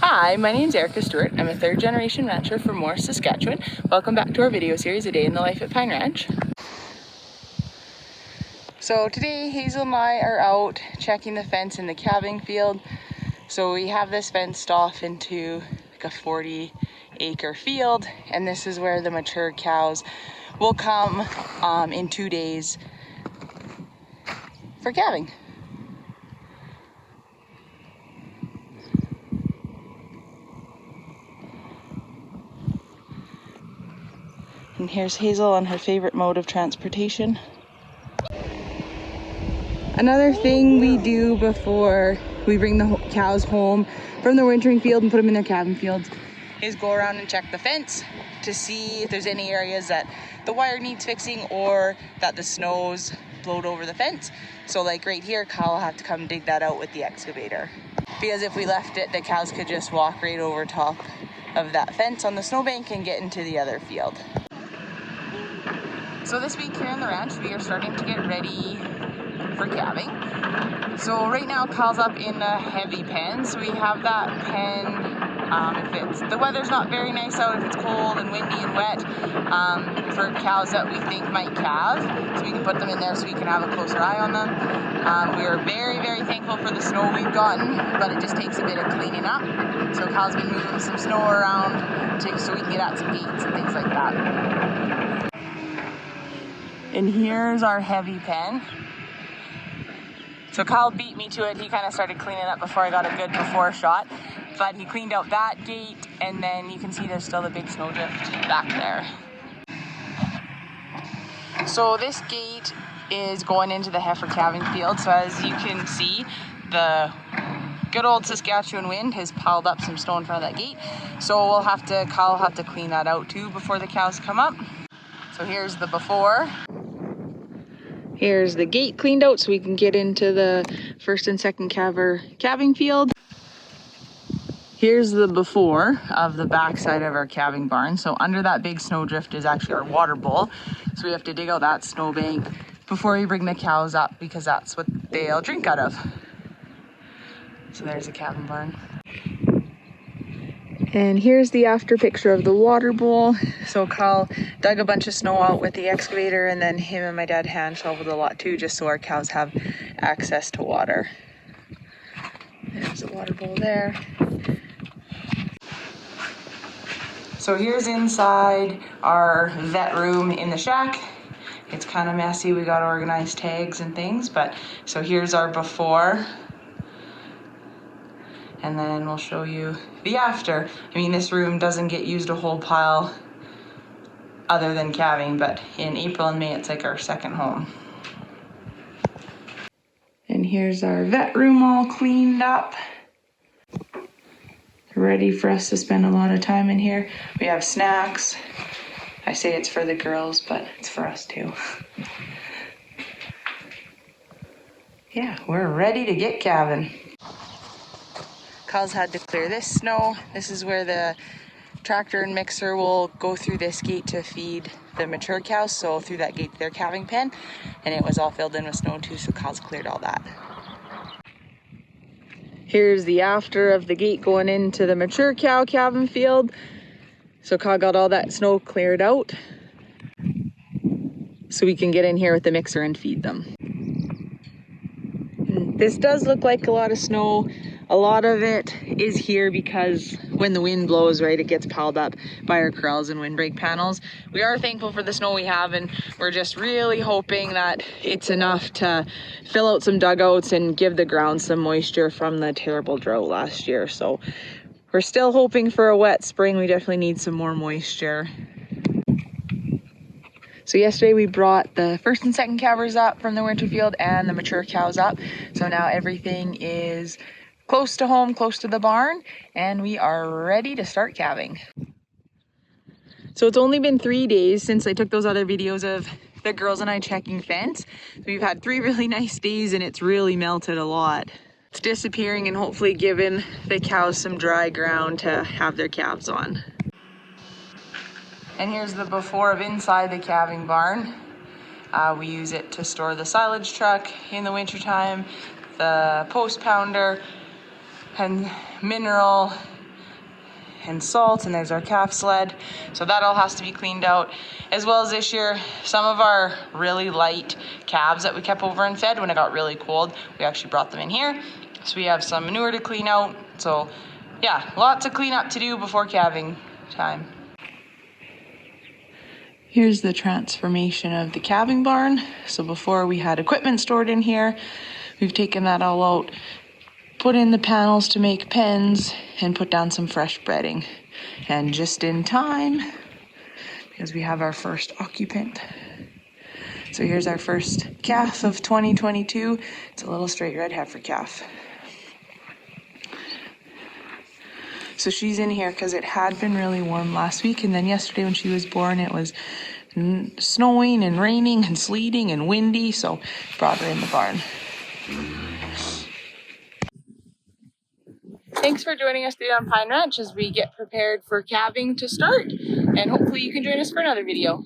Hi, my name is Erika Stewart. I'm a third generation rancher from Morris, Saskatchewan. Welcome back to our video series, A Day in the Life at Pine Ranch. So today Hazel and I are out checking the fence in the calving field. So we have this fenced off into like a 40-acre field, and this is where the mature cows will come in 2 days for calving. And here's Hazel on her favorite mode of transportation. Another thing we do before we bring the cows home from the wintering field and put them in their calving fields is go around and check the fence to see if there's any areas that the wire needs fixing or that the snow's blowed over the fence. So like right here, Kyle will have to come dig that out with the excavator. Because if we left it, the cows could just walk right over top of that fence on the snowbank and get into the other field. So this week here on the ranch, we are starting to get ready for calving. So right now Kyle's up in the heavy pen. So we have that pen, if the weather's not very nice out, if it's cold and windy and wet, for cows that we think might calve. So we can put them in there so we can have a closer eye on them. We are very, very thankful for the snow we've gotten, but it just takes a bit of cleaning up. So Kyle's been moving some snow around so we can get at some gates and things like that. And here's our heavy pen. So Kyle beat me to it. He kind of started cleaning up before I got a good before shot. But he cleaned out that gate, and then you can see there's still the big snowdrift back there. So this gate is going into the heifer calving field. So as you can see, the good old Saskatchewan wind has piled up some snow in front of that gate. So Kyle will have to clean that out too before the cows come up. So here's the before. Here's the gate cleaned out so we can get into the first and second calving field. Here's the before of the backside of our calving barn. So under that big snowdrift is actually our water bowl. So we have to dig out that snowbank before we bring the cows up because that's what they'll drink out of. So there's a calving barn. And here's the after picture of the water bowl. So Kyle dug a bunch of snow out with the excavator, and then him and my dad hand shoveled a lot too, just so our cows have access to water. There's a water bowl there. So here's inside our vet room in the shack. It's kind of messy. We got organized tags and things, but so here's our before. And then we'll show you the after. I mean, this room doesn't get used a whole pile other than calving, but in April and May, it's like our second home. And here's our vet room all cleaned up. Ready for us to spend a lot of time in here. We have snacks. I say it's for the girls, but it's for us too. Yeah, we're ready to get calving. Kyle's had to clear this snow. This is where the tractor and mixer will go through this gate to feed the mature cows. So through that gate to their calving pen, and it was all filled in with snow too, so Kyle's cleared all that. Here's the after of the gate going into the mature cow calving field. So Kyle got all that snow cleared out so we can get in here with the mixer and feed them. And this does look like a lot of snow. A lot of it is here because when the wind blows, right, it gets piled up by our corrals and windbreak panels. We are thankful for the snow we have, and we're just really hoping that it's enough to fill out some dugouts and give the ground some moisture from the terrible drought last year. So we're still hoping for a wet spring. We definitely need some more moisture. So yesterday we brought the first and second calvers up from the winter field and the mature cows up. So now everything is close to home, close to the barn, and we are ready to start calving. So it's only been 3 days since I took those other videos of the girls and I checking fence. So we've had 3 really nice days and it's really melted a lot. It's disappearing and hopefully giving the cows some dry ground to have their calves on. And here's the before of inside the calving barn. We use it to store the silage truck in the wintertime, the post pounder, and mineral and salt, and there's our calf sled. So that all has to be cleaned out. As well as this year, some of our really light calves that we kept over and fed when it got really cold, we actually brought them in here. So we have some manure to clean out. So yeah, lots of cleanup to do before calving time. Here's the transformation of the calving barn. So before we had equipment stored in here, we've taken that all out, put in the panels to make pens, and put down some fresh bedding. And just in time, because we have our first occupant. So here's our first calf of 2022. It's a little straight red heifer calf. So she's in here because it had been really warm last week, and then yesterday when she was born it was snowing and raining and sleeting and windy, so brought her in the barn. Thanks for joining us today on Pine Ranch as we get prepared for calving to start, and hopefully you can join us for another video.